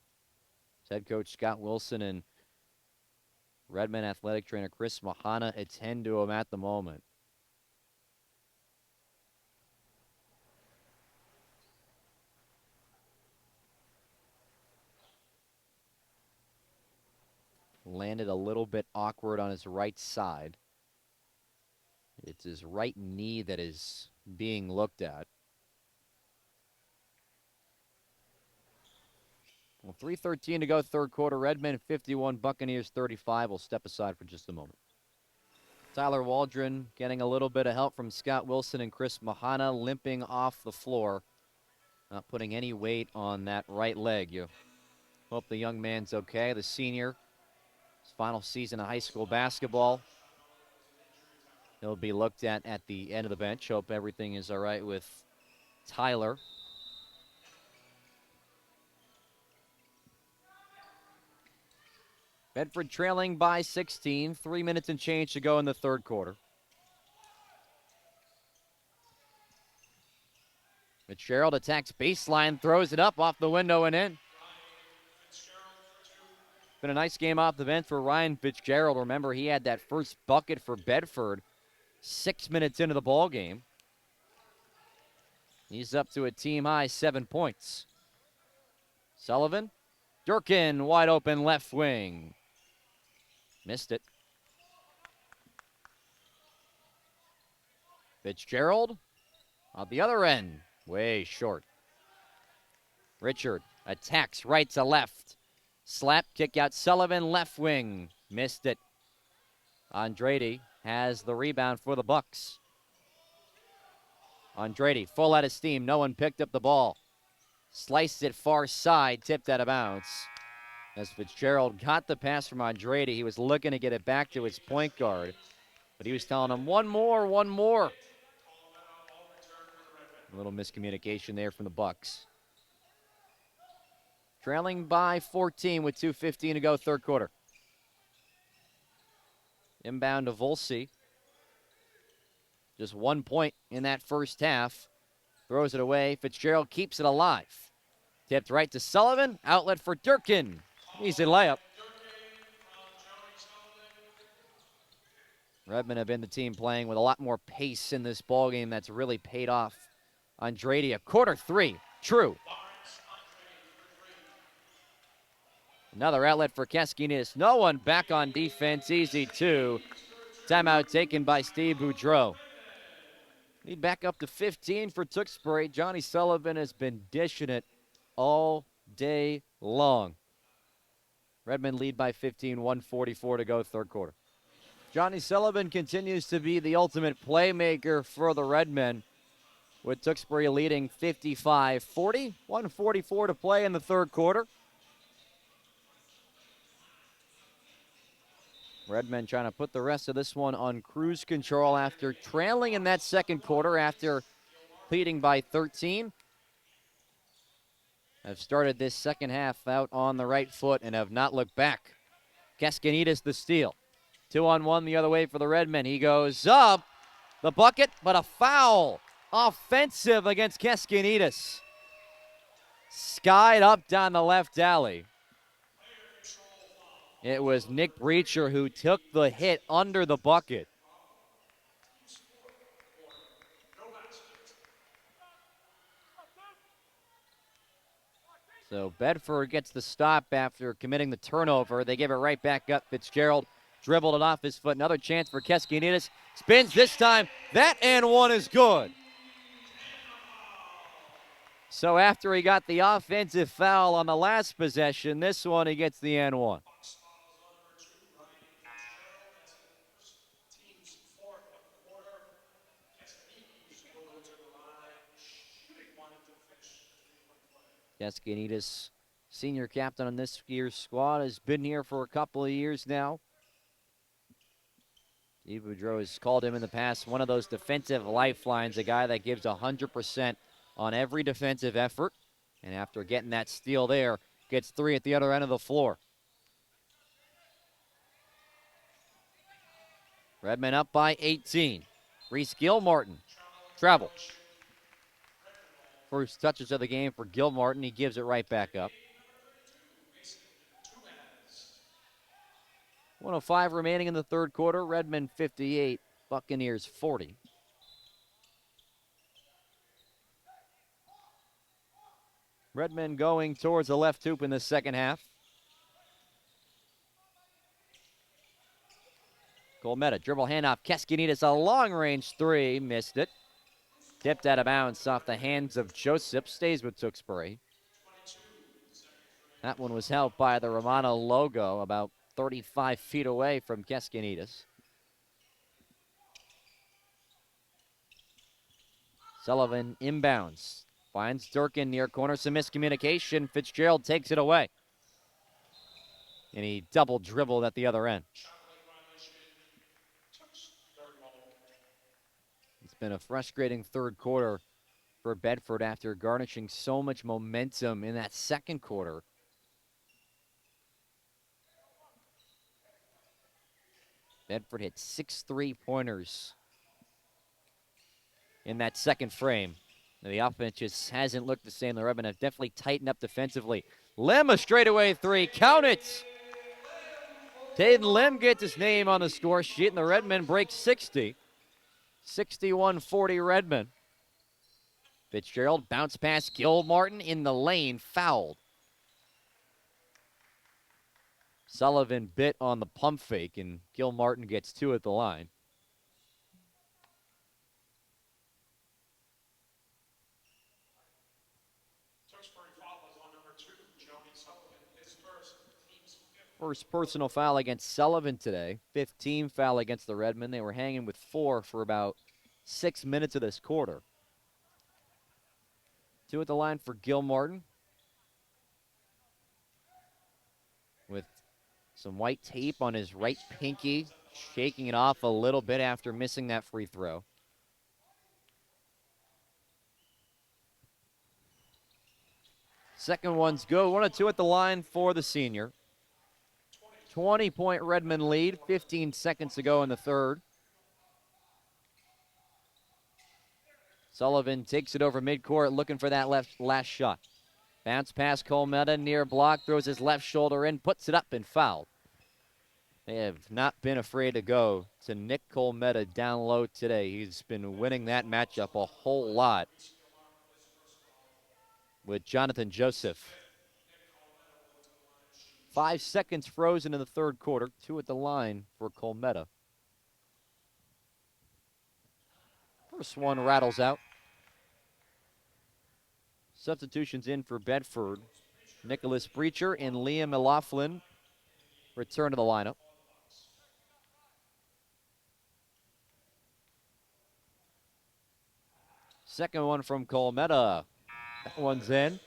Head coach Scott Wilson and Redmond athletic trainer Chris Mahana attend to him at the moment. Landed a little bit awkward on his right side. It's his right knee that is being looked at. Well, 3:13 to go third quarter. Redmond 51, Buccaneers 35. We'll step aside for just a moment. Tyler Waldron getting a little bit of help from Scott Wilson and Chris Mahana, limping off the floor. Not putting any weight on that right leg. You hope the young man's okay. The senior, his final season of high school basketball. He'll be looked at the end of the bench. Hope everything is all right with Tyler. Bedford trailing by 16. 3 minutes and change to go in the third quarter. Fitzgerald attacks baseline, throws it up off the window and in. Been a nice game off the bench for Ryan Fitzgerald. Remember, he had that first bucket for Bedford 6 minutes into the ball game. He's up to a team-high 7 points. Sullivan, Durkin, wide open left wing. Missed it. Fitzgerald on the other end, way short. Richard attacks right to left. Slap, kick out Sullivan, left wing. Missed it. Andrade has the rebound for the Bucks. Andrade full out of steam. No one picked up the ball. Sliced it far side, tipped out of bounds. As Fitzgerald got the pass from Andrade, he was looking to get it back to his point guard. But he was telling him, one more, one more. A little miscommunication there from the Bucks. Trailing by 14 with 2:15 to go, third quarter. Inbound to Volsey. Just 1 point in that first half. Throws it away. Fitzgerald keeps it alive. Tipped right to Sullivan. Outlet for Durkin. Easy layup. Redmond have been the team playing with a lot more pace in this ballgame. That's really paid off. Andrade, quarter three. True. Another outlet for Keskinis. No one back on defense. Easy two. Timeout taken by Steve Boudreau. Lead back up to 15 for Tewksbury. Johnny Sullivan has been dishing it all day long. Redmond lead by 15, 1:44 to go, third quarter. Johnny Sullivan continues to be the ultimate playmaker for the Redmen, with Tewksbury leading 55-40, 1:44 to play in the third quarter. Redmen trying to put the rest of this one on cruise control after trailing in that second quarter after leading by 13. Have started this second half out on the right foot and have not looked back. Keskinis the steal. 2-on-1 the other way for the Redmen. He goes up the bucket, but a foul. Offensive against Keskinis. Skied up down the left alley. It was Nick Breacher who took the hit under the bucket. So Bedford gets the stop after committing the turnover. They give it right back up. Fitzgerald dribbled it off his foot. Another chance for Keskinis. Spins this time. That and one is good. So after he got the offensive foul on the last possession, this one he gets the and one. Keskinis, senior captain on this year's squad, has been here for a couple of years now. Steve Boudreau has called him in the past one of those defensive lifelines, a guy that gives 100% on every defensive effort. And after getting that steal there, gets three at the other end of the floor. Redmen up by 18. Reese Gilmartin, travel. First touches of the game for Gilmartin. He gives it right back up. 1:05 remaining in the third quarter. Redmond 58, Buccaneers 40. Redmond going towards the left hoop in the second half. Colmetta, dribble handoff. Keskinis, a long-range three. Missed it. Tipped out of bounds off the hands of Joseph. Stays with Tewksbury. That one was held by the Romano logo about 35 feet away from Keskinis. Sullivan inbounds. Finds Durkin near corner. Some miscommunication. Fitzgerald takes it away. And he double dribbled at the other end. It's been a frustrating third quarter for Bedford after garnishing so much momentum in that second quarter. Bedford hit 6 3-pointers in that second frame. Now, the offense just hasn't looked the same. The Redmen have definitely tightened up defensively. Lim, a straightaway three. Count it! Taden Lim gets his name on the score sheet, and the Redmen break 60. 61-40 Redmen. Fitzgerald bounce pass. Gilmartin in the lane, fouled. Sullivan bit on the pump fake, and Gilmartin gets two at the line. First personal foul against Sullivan today. 15 foul against the Redmen. They were hanging with 4 for about 6 minutes of this quarter. 2 at the line for Gilmartin. With some white tape on his right pinky, shaking it off a little bit after missing that free throw. Second one's good. 1-2 at the line for the senior. 20-point Redmond lead. 15 seconds to go in the third. Sullivan takes it over midcourt, looking for that last shot. Bounce pass, Colmetta near block, throws his left shoulder in, puts it up and fouled. They have not been afraid to go to Nick Colmetta down low today. He's been winning that matchup a whole lot with Jonathan Joseph. 5 seconds frozen in the third quarter. 2 at the line for Colmetta. First one rattles out. Substitutions in for Bedford. Nicholas Breacher and Liam O'Loughlin return to the lineup. Second one from Colmetta. That one's in.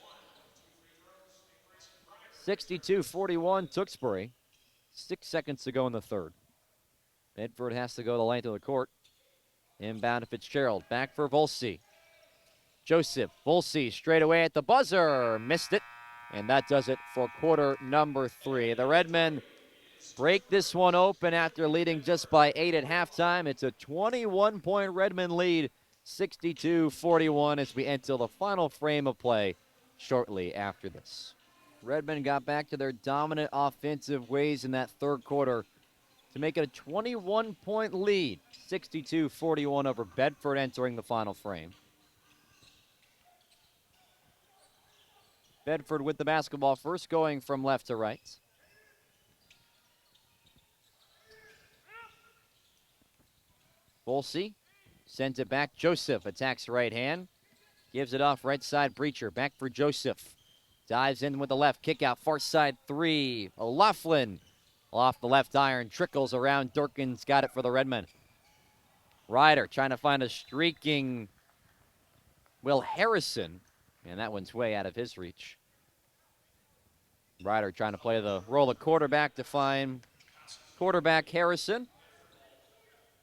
62-41 Tewksbury. 6 seconds to go in the third. Bedford has to go the length of the court. Inbound to Fitzgerald. Back for Volsey. Joseph. Volsey straight away at the buzzer. Missed it. And that does it for quarter number 3. The Redmen break this one open after leading just by 8 at halftime. It's a 21-point Redmond lead. 62-41 as we enter the final frame of play shortly after this. Redmond got back to their dominant offensive ways in that third quarter to make it a 21-point lead. 62-41 over Bedford entering the final frame. Bedford with the basketball first, going from left to right. Volsey sends it back. Joseph attacks right hand. Gives it off right side. Breacher back for Joseph. Dives in with the left. Kick out far side 3. O'Loughlin off the left iron. Trickles around. Durkin's got it for the Redmen. Ryder trying to find a streaking Will Harrison. And that one's way out of his reach. Ryder trying to play the role of quarterback to find quarterback Harrison.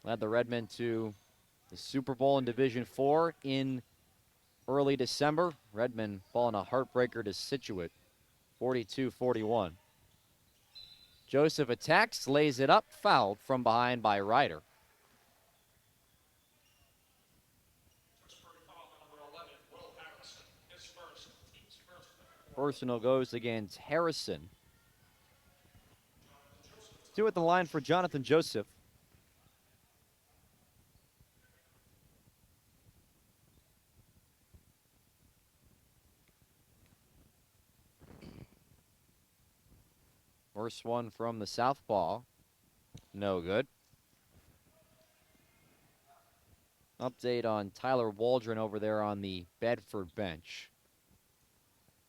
Led the Redmen to the Super Bowl in Division IV in early December. Redmen falling a heartbreaker to Scituate, 42-41. Joseph attacks, lays it up, fouled from behind by Ryder. Personal goes against Harrison. 2 at the line for Jonathan Joseph. First one from the southpaw. No good. Update on Tyler Waldron over there on the Bedford bench.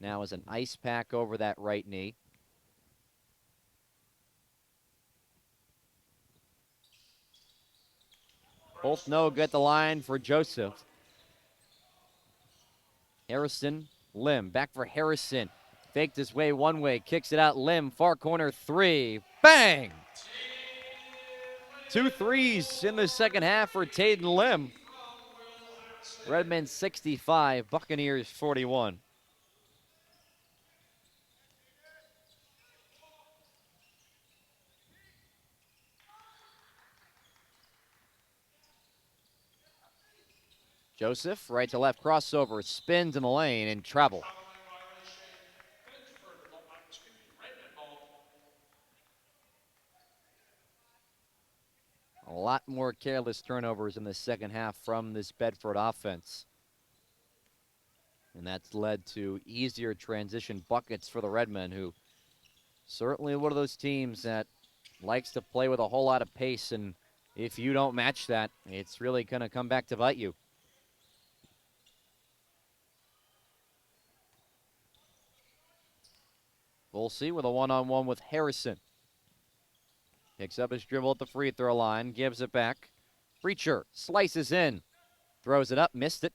Now is an ice pack over that right knee. Both no good at the line for Joseph. Harrison, Lim, back for Harrison. Faked his way one way, kicks it out. Lim, far corner 3. Bang! 2 threes in the second half for Taden Lim. Redmen 65, Buccaneers 41. Joseph, right to left crossover, spins in the lane and travel. A lot more careless turnovers in the second half from this Bedford offense. And that's led to easier transition buckets for the Redmen, who certainly one of those teams that likes to play with a whole lot of pace, and if you don't match that, it's really going to come back to bite you. Volsey with a one-on-one with Harrison. Picks up his dribble at the free throw line, gives it back. Breacher slices in, throws it up, missed it.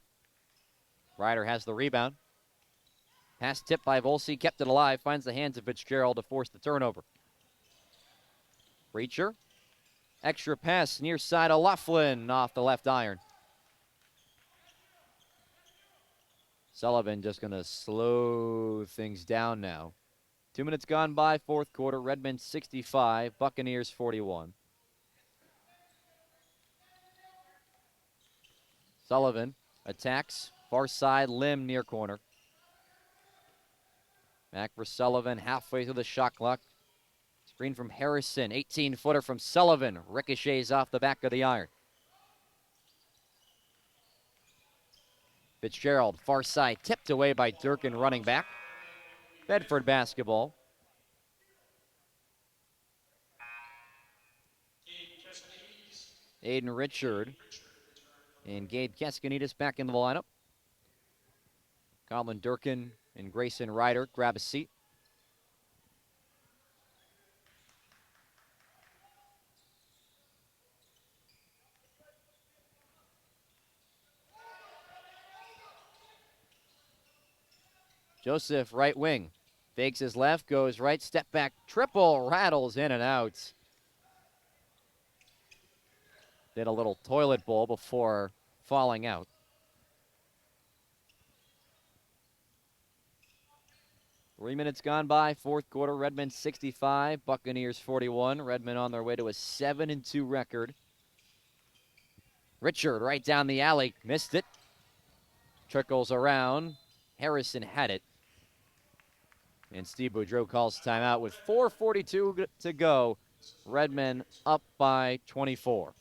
Ryder has the rebound. Pass tipped by Volsey, kept it alive, finds the hands of Fitzgerald to force the turnover. Breacher, extra pass near side, O'Loughlin off the left iron. Sullivan just going to slow things down now. 2 minutes gone by, fourth quarter. Redmond 65, Buccaneers 41. Sullivan attacks, far side, Lim near corner. Back for Sullivan, halfway through the shot clock. Screen from Harrison, 18-footer from Sullivan. Ricochets off the back of the iron. Fitzgerald, far side, tipped away by Durkin running back. Bedford basketball. Aiden Richard and Gabe Keskanidis back into the lineup. Colin Durkin and Grayson Ryder grab a seat. Joseph, right wing. Fakes his left, goes right, step back, triple, rattles in and out. Did a little toilet bowl before falling out. Three minutes gone by, fourth quarter. Redmond 65, Buccaneers 41. Redmond on their way to a 7-2 record. Richard right down the alley, missed it. Trickles around. Harrison had it. And Steve Boudreau calls timeout with 4:42 to go. Redmond up by 24.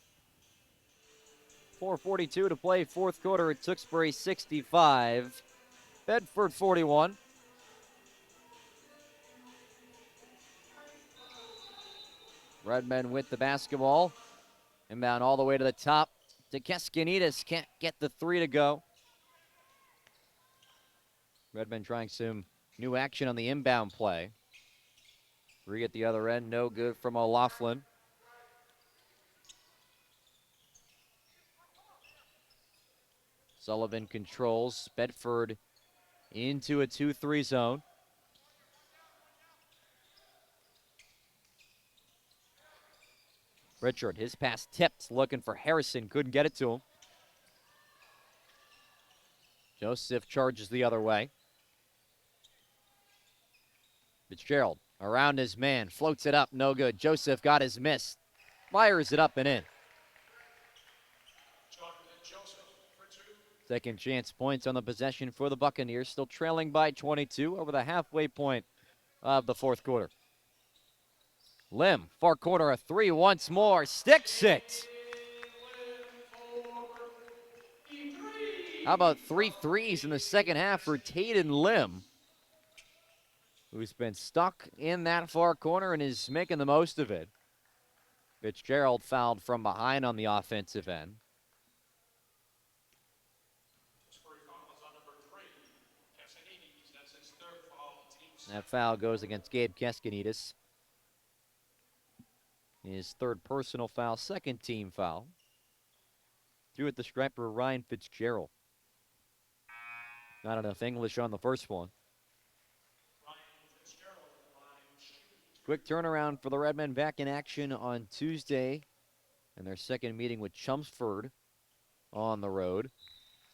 4:42 to play, fourth quarter at Tewksbury 65, Bedford 41. Redmond with the basketball. Inbound all the way to the top. Keskanidis can't get the three to go. Redmond trying some new action on the inbound play. Three at the other end, no good from O'Loughlin. Sullivan controls Bedford into a 2-3 zone. Richard, his pass tipped, looking for Harrison, couldn't get it to him. Joseph charges the other way. Fitzgerald around his man, floats it up, no good. Joseph got his miss, fires it up and in. Second chance points on the possession for the Buccaneers, still trailing by 22 over the halfway point of the fourth quarter. Lim, far corner, a three once more, sticks it. How about 3 threes in the second half for Taden Lim, who's been stuck in that far corner and is making the most of it. Fitzgerald fouled from behind on the offensive end. That foul goes against Gabe Keskanidis. His third personal foul, second team foul. Threw at the stripe for Ryan Fitzgerald. Not enough English on the first one. Quick turnaround for the Redmen, back in action on Tuesday in their second meeting with Chelmsford on the road.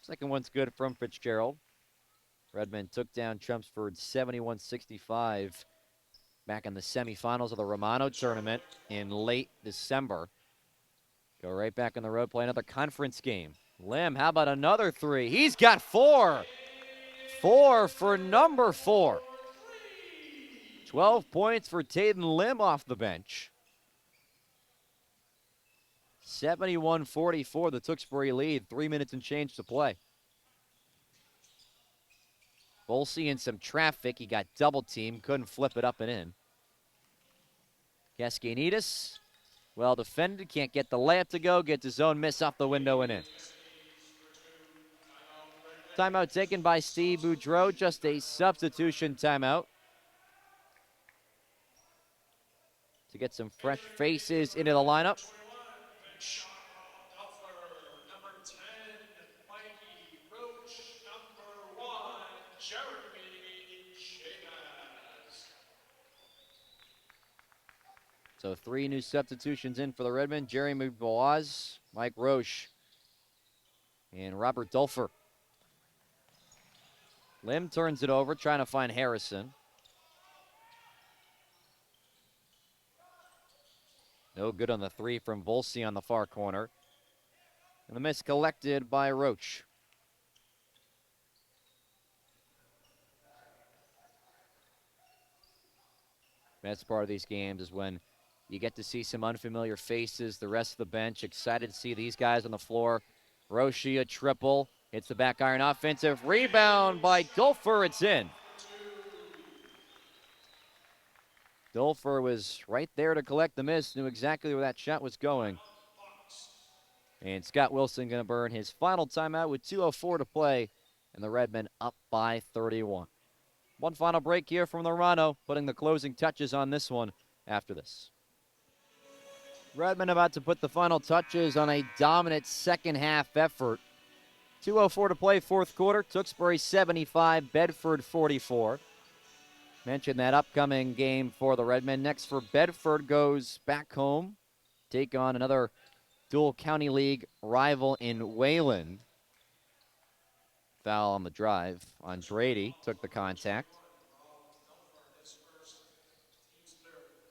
Second one's good from Fitzgerald. Redmen took down Chelmsford 71-65 back in the semifinals of the Romano tournament in late December. Go right back on the road, play another conference game. Lim, how about another three? He's got four. 4 for number 4. 12 points for Taden Lim off the bench. 71-44, the Tewksbury lead. 3 minutes and change to play. Volsey in some traffic. He got double teamed, couldn't flip it up and in. Keskanidis, well defended, can't get the layup to go, gets his own miss off the window and in. Timeout taken by Steve Boudreau, just a substitution timeout to get some fresh faces into the lineup. So 3 new substitutions in for the Redmen. Jeremy Boaz, Mike Roche, and Robert Dulfer. Lim turns it over, trying to find Harrison. No good on the three from Volsi on the far corner. And the miss collected by Roach. Best part of these games is when you get to see some unfamiliar faces, the rest of the bench excited to see these guys on the floor. Roshi, a triple, hits the back iron, offensive rebound by Dulfer, it's in. Dulfer was right there to collect the miss, knew exactly where that shot was going. And Scott Wilson going to burn his final timeout with 2:04 to play, and the Redmen up by 31. One final break here from Lorano, putting the closing touches on this one after this. Redmen about to put the final touches on a dominant second half effort. 2:04 to play, fourth quarter. Tewksbury 75, Bedford 44. Mentioned that upcoming game for the Redmen. Next for Bedford goes back home, take on another dual county league rival in Wayland. Foul on the drive. Andrade took the contact.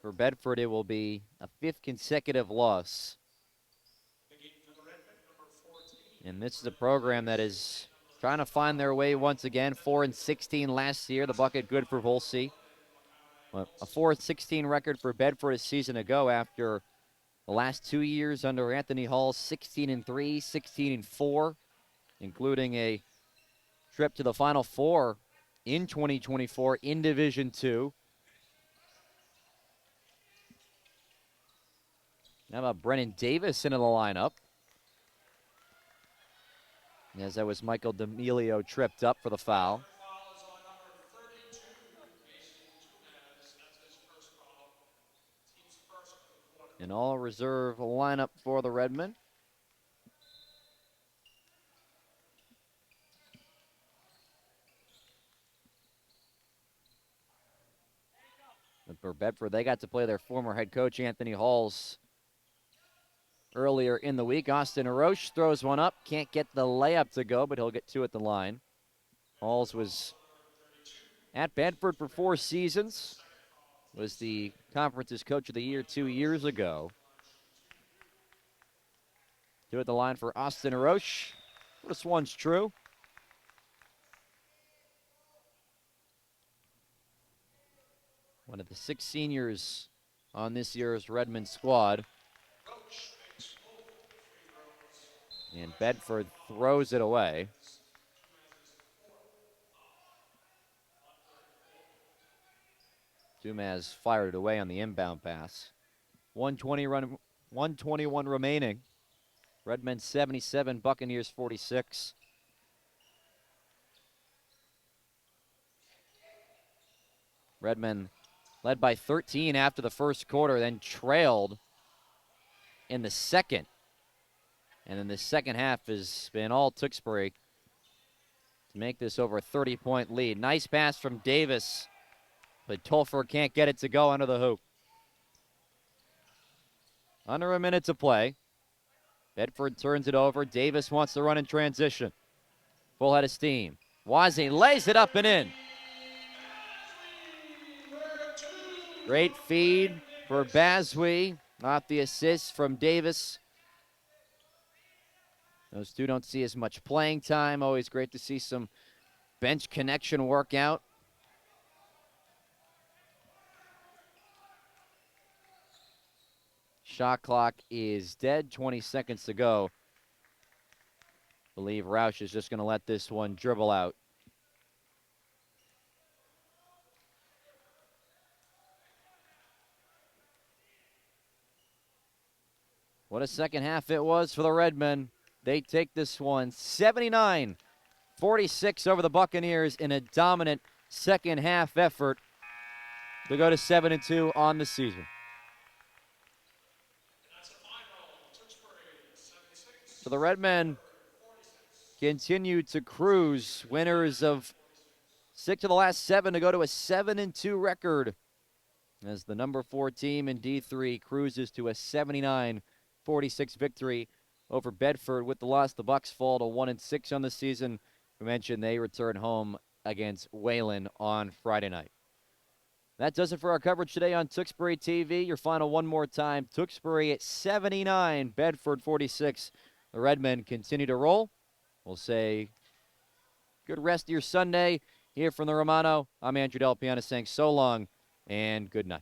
For Bedford, it will be a fifth consecutive loss. And this is a program that is trying to find their way once again. 4-16 last year. The bucket good for Volsi. A 4-16 record for Bedford a season ago after the last 2 years under Anthony Hall, 16-3, 16-4, including a trip to the Final Four in 2024 in Division II. How about Brennan Davis into the lineup? As that was Michael D'Amelio tripped up for the foul. An all-reserve lineup for the Redmen. But for Bedford, they got to play their former head coach, Anthony Halls, earlier in the week. Austin Aroche throws one up. Can't get the layup to go, but he'll get two at the line. Halls was at Bedford for 4 seasons. Was the conference's coach of the year 2 years ago. Two at the line for Austin Aroche. This one's true. One of the 6 seniors on this year's Redmond squad. And Bedford throws it away. Dumas fired it away on the inbound pass. 121 remaining. Redmen 77, Buccaneers 46. Redmen led by 13 after the first quarter, then trailed in the second. And then the second half has been all Tewksbury to make this over a 30-point lead. Nice pass from Davis, but Tolfer can't get it to go under the hoop. Under a minute to play. Bedford turns it over. Davis wants to run in transition. Full head of steam. Wazzy lays it up and in. Great feed for Baswe. Off the assist from Davis. Those two don't see as much playing time. Always great to see some bench connection work out. Shot clock is dead. 20 seconds to go. Believe Roush is just going to let this one dribble out. What a second half it was for the Redmen. They take this one 79-46 over the Buccaneers in a dominant second half effort to go to 7-2 on the season. So the Redmen continue to cruise, winners of 6 of the last 7 to go to a 7-2 record as the number 4 team in D3 cruises to a 79-46 victory over Bedford. With the loss, the Bucks fall to 1-6 on the season. We mentioned they return home against Wayland on Friday night. That does it for our coverage today on Tewksbury TV. Your final one more time. Tewksbury at 79, Bedford 46. The Redmen continue to roll. We'll say good rest of your Sunday here from the Romano. I'm Andrew Del Piano saying so long and good night.